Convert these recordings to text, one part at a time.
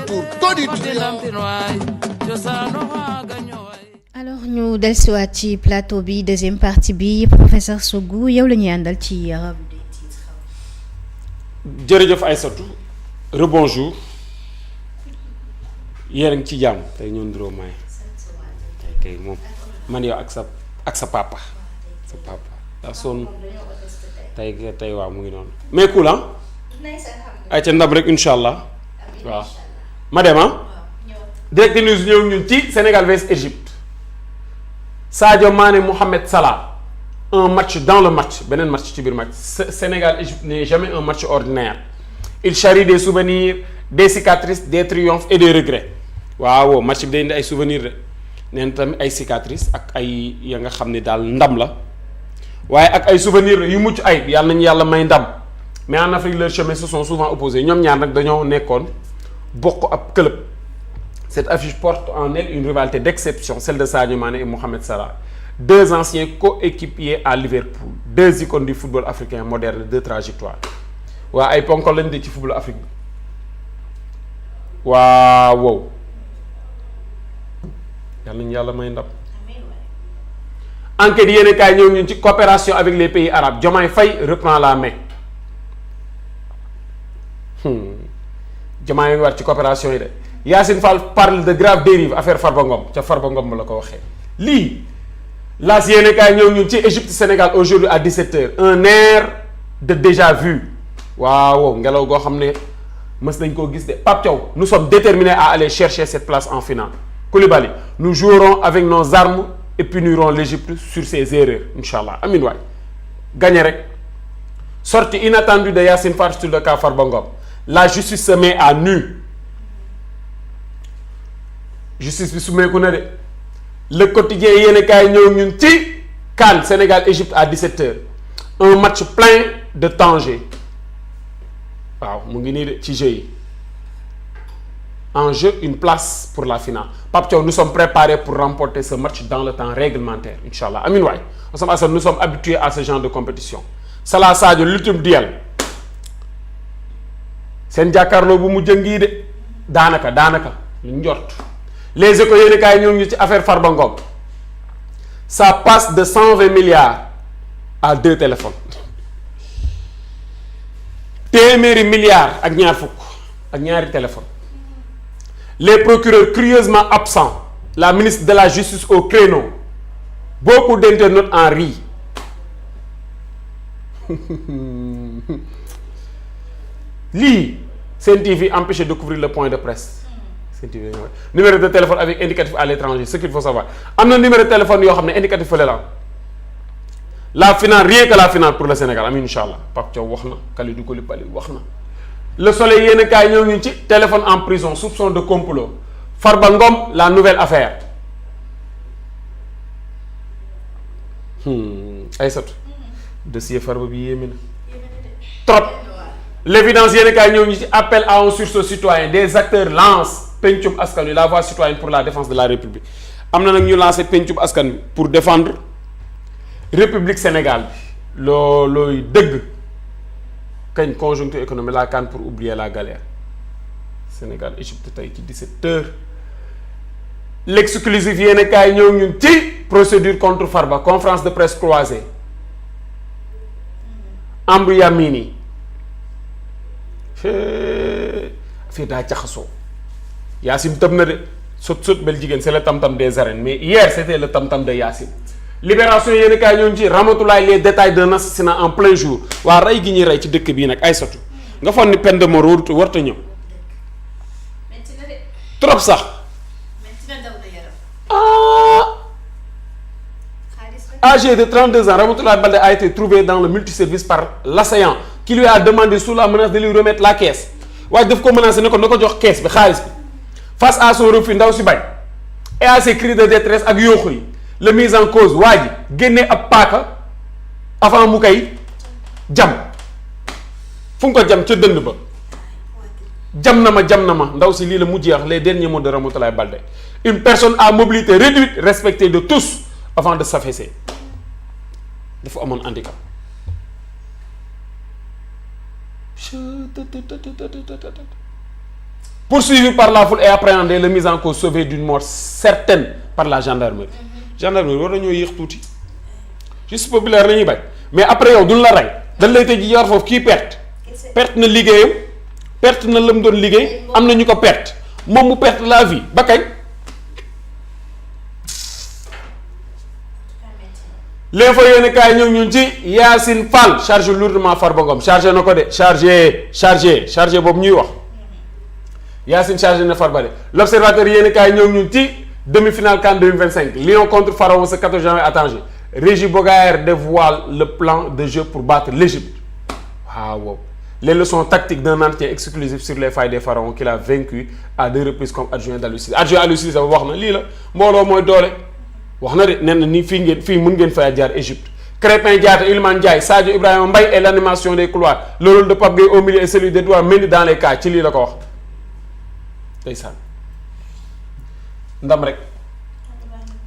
retour tonitruant. alors ñu dellusiwaat ci plateau bi deuxième partie bi professeur Sougou yow la ñuy àndal ci revue des titres. jërëjëf Aïssatou rebonjour yéen a ngi ci jàmm tey ñoo ndiroo may tey kay moom man yow ak sa papa daa sonn tey waaw mu ngi noonu mais cool ay ca ndam rek incha allah waaw ma dem direct news ñëw ñun ci Sénégal vs Égypte Sadio Mané Mohamed Salah un match dans le match beneen match ci biir match Sénégal Égypte n'est jamais un match ordinaire il charrie des souvenirs des cicatrices des triomphes et des regrets waaw match bi day indi ay souvenirs de neen tamit ay cicatrices ak ay ya nga xam ne daal ndam la waaye ak ay souvenirs yu mucc ayib yàlla nañu yàlla may ndam mais en Afrique leurs chemins se sont souvent opposés ñoom ñaar nag dañoo nekkoon bokk ab club. Cette affiche porte en elle une rivalité d'exception, celle de Sadio Mané et Mohamed Salah. Deux anciens coéquipiers à Liverpool, deux icônes du football africain moderne, deux trajectoires. waa ay ponkol lañ de ci football Afrique bi waaw yal nañu yàlla may ndam. enquête yéen kaay ñëw ñu ci coopération avec les pays arabes Diomaye Faye reprend la main. Diomaye ngi war ci coopération yi de. Yacine Fall parle de grave dérive affaire Farba Ngom ca Farba Ngom la ko waxee lii laas yéene kaay ñëw ñun ci Égypte Sénégal aujourd'hui à 17h un air de déjà vu waaw ngelaw goo xam ne mës nañ koo gis de Pape Thiaw nous sommes déterminés à aller chercher cette place en finale Koulibaly nous jouerons avec nos armes et punirons l'Égypte sur ses erreurs inchallah amin waay gagné rek sortie inattendue de Yacine Fall sur le cas Farba Ngom la justice se met à nu. Justice bi sumeeku na de le quotidien yéen kaay ñëw ñun ci CAN Sénégal Égypte à 17h un match plein de danger waaw mu ngi nii de ci jeu yi en jeu une place pour la finale Pape Thiaw nous sommes préparés pour remporter ce match dans le temps réglementaire inchallah amin waay nous sommes habitués à ce genre de compétition Salah Sadio l'ultime duel seen jàkkaarloo bu mu jëngii de daanaka lu njort les écoles yéen kaay ñoo ngi ci affaire Farba Ngom ça passe de 120 milliards à 2 téléphones téeméeri milliards ak ñaar fukk ak ñaari téléphones les procureurs curieusement absents la ministre de la justice au créneau beaucoup d'internautes en rient lii Sen TV empêché de couvrir le point de presse. Numéro de téléphone avec indicatif à l'étranger ce qu'il faut savoir am na numéro de téléphone yoo xam ne indicatif fële la finale rien que la finale pour le Sénégal am incha allah Pape Thiaw wax na Kalidou Koulibaly wax na. Le Soleil yéen a kaay ñëw ñu ci téléphone en prison soupçon de complot Farba Ngom la nouvelle affaire Aïssatou dossier Farba bi yéeme na trop. L'évidence yéen a kaay ñëw ñu ci appel à un sursaut citoyen des acteurs lancent pencum askan wi la voix citoyenne pour la défense de la République am na nag ñu lancé pencum askan wi pour défendre République Sénégal bi loolooy dëgg kañ conjoncture économique la CAN pour oublier la galère Sénégal Égypte tey ci 17h l'exclusif yéen a kaay ñëw ñun ci procédure contre Farba conférence de presse croisée Ambrou Yamini fii daa jaxasoo Yacine tëb na de sot bel jigéen c'est le tam-tam des arènes mais hier c'était le tam-tam de Yacine libération yéen kaay ñoom ci Ramatoulaye les détails d'un assassinat en plein jour waa rey gi ñuy rey ci dëkk bii nag ay sotu nga foog ni peine de mort warta ñëw trop sax âgé de 32 ans Ramatoulaye Baldé a été trouvé dans le multiservice par l'assaillant qui lui a demandé sous la menace de lui remettre la caisse waaye daf ko menacé ne ko na ko jox caisse bi xaalis bi face à son refus ndaw si bañ et à ses cris de détresse ak yooxu yi la mise en cause waa ji génnee ab paaka avant mu koy jam fu mu ko jam ca dënd ba jam na ma ndaw si lii la mujjee wax les derniers mots de Ramatoulaye Baldé une personne à mobilité réduite respectée de tous avant de s'affaisser dafa amoon handicap poursuivi par la foule et appréhendé, le mis en cause sauvé d'une mort certaine par la gendarmerie. Gendarmerie war nañoo yéex tuuti justice populaire la ñuy bañ mais après yow duñ la rey dañ lay tëj yor foofu kii perte na liggéeyam perte na la mu doon liggéey am na ñu ko perte moom mu perte la vie ba kañ. l'info yéen kaay ñëw ñun ci Yacine Fall chargé lourdement Farba Ngom chargé na ko de chargé boobu ñuy wax Yacine chargé na Farba de l'observateur yéen kaay ñëw ñun ci demi-finale CAN 2025 Lyon contre Pharaon ce 14 janvier à Tanger. Régis Bogaert dévoile le plan de jeu pour battre l'Égypte. Wow. Les leçons tactiques d'un entretien exclusif sur les failles des Pharaons qu'il a vaincu à 2 reprises comme adjoint d'Aliou Cissé. Adjoint Aliou Cissé wax na lii la mbooloo mooy doole wax na de nee na ni fii mun ngeen fay jaar Égypte. Crépin Diatta, Iliman Ndiaye, Sadio Ibrahima Mbaye et l'animation des couloirs. Le rôle de Pape Gueye au milieu et celui d'Edouard Mendy dans les cas ci lii la ko wax. ndeysaan ndam rek.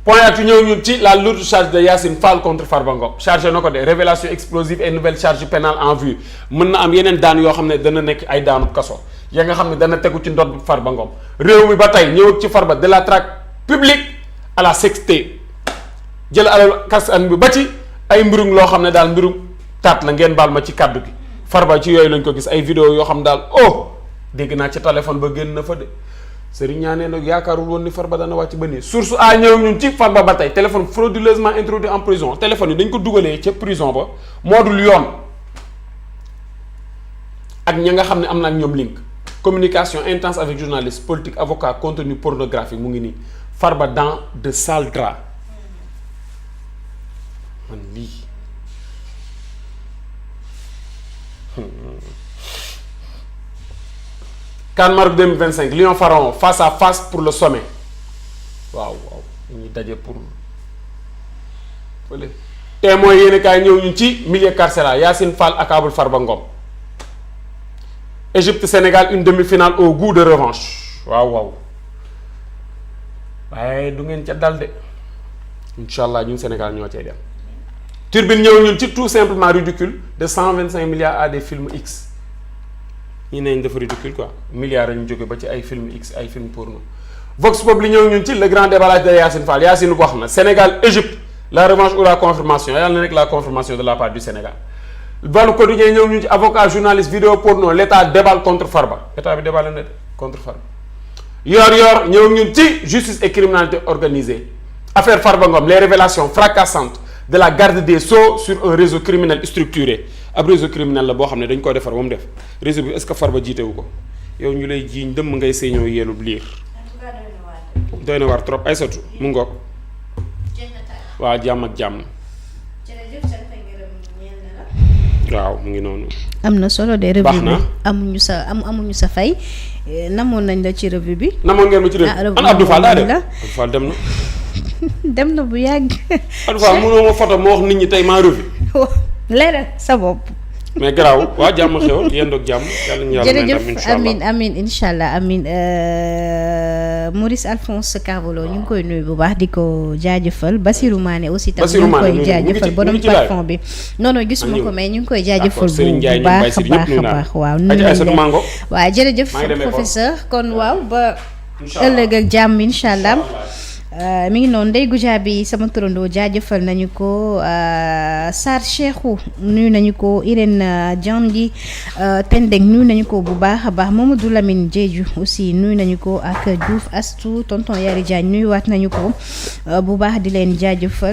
point actu ñëw ñun ci la lourde charge de Yacine Fall contre Farba Ngom chargé na ko de révélation explosive et nouvelle charge pénale en vue mën na am yeneen daan yoo xam ne dana nekk ay daanu kaso ya nga xam ne dana tegu ci ndodd Farba Ngom réew mi ba tey ñëw ci Farba de la traque publique à la sexté jël alal kaskan bi ba ci ay mbirum loo xam ne daal mbirum taat la ngeen baal ma ci kàddu gi Farba ci yooyu lañ ko gis ay vidéo yoo xam daal dégg naa ci téléphone ba génn na fa de Serigne ñaanee nag yaakaarul woon ni Farba dana wàcc ba nii source a ñëw ñun ci Farba ba tey téléphone frauduleusement introduit en prison téléphone yi dañ ko dugalee ca prison ba moo dul yoon ak ña nga xam ne am na ak ñoom link communication intense avec journaliste politique avocat contenu pornographique mu ngi nii Farba dans de sales draps man lii CAN Maroc 2025 Lyon Pharaon face à face pour le sommet waaw ñuy daje pour fële te mooy yéen kaay ñëw ñu ci milieu carcéral Yacine Fall accable Farba Ngom Égypte Sénégal une demi-finale au goût de revanche waaw waaye du ngeen ca dal de incha allah ñun Sénégal ñoo cay dem. Turbine ñëw ñun ci tout simplement ridicule de 125 milliards à des films X. ñi neñ dafa ridicule quoi milliards lañu jóge ba ci ay film X ay film porno Vox Populi ñëw ñun ci le grand déballage de Yacine Fall Yacine wax na Sénégal Égypte la revanche ou la confirmation yàlla na nekk la confirmation de la part du Sénégal. Walf Quotidien ñëw ñun ci avocat journaliste vidéo porno l'état déballe contre Farba état bi déballe na contre Farba. Yor ñëw ñun ci justice et criminalité organisée affaire Farba Ngom les révélations fracassantes de la garde des Sceaux sur un réseau criminel structuré ab réseau criminel la boo xam ne dañ koy defar ba mu def réseau bi est-ce que Farba jiitewu ko yow ñu lay jiiñ dëmm ngay seeñoo yeelub liir doy na war trop ay satu mu ngoog waaw jàmm ak jàmm waaw mu ngi noonu am na solo de revue bi amuñu sa fay namoon nañ la ci revue bi namoon ngeen ma ci revue an Abdou Fall daa dem Abdou Fall dem na dem na bu yàgg Abdou Fall mënoo ma photo ma wax nit ñi tey maa revue leeral sa bopp mais garaaw waa jàmm xew yéen doog jàmm yàlla ñu yàlla jërëjëf amin incha allah amin Maurice Alphonse Carvalho ñu ngi koy nuyu bu baax di ko jaajëfal Basirou Mané aussi tam ñu ngi koy jaajëfal borom plateforme bi non gisuma ko mais ñu ngi koy jaajëfal bu baax a baax waaw waaw jërëjëf professeur kon waaw ba ëllëg ak jàmm incha allah mi ngi noonu Ndeye Goudiaby sama turandoo jaajëfal nañu ko Sarr Cheikhou nuyu nañu ko Irène Diandi Tendeng nuyu nañu ko bu baax a baax Mamadou Lamine Diédhiou aussi nuyu nañu ko ak Diouf Astou tonton Yari Diagne nuyuwaat nañu ko bu baax di leen jaajëfal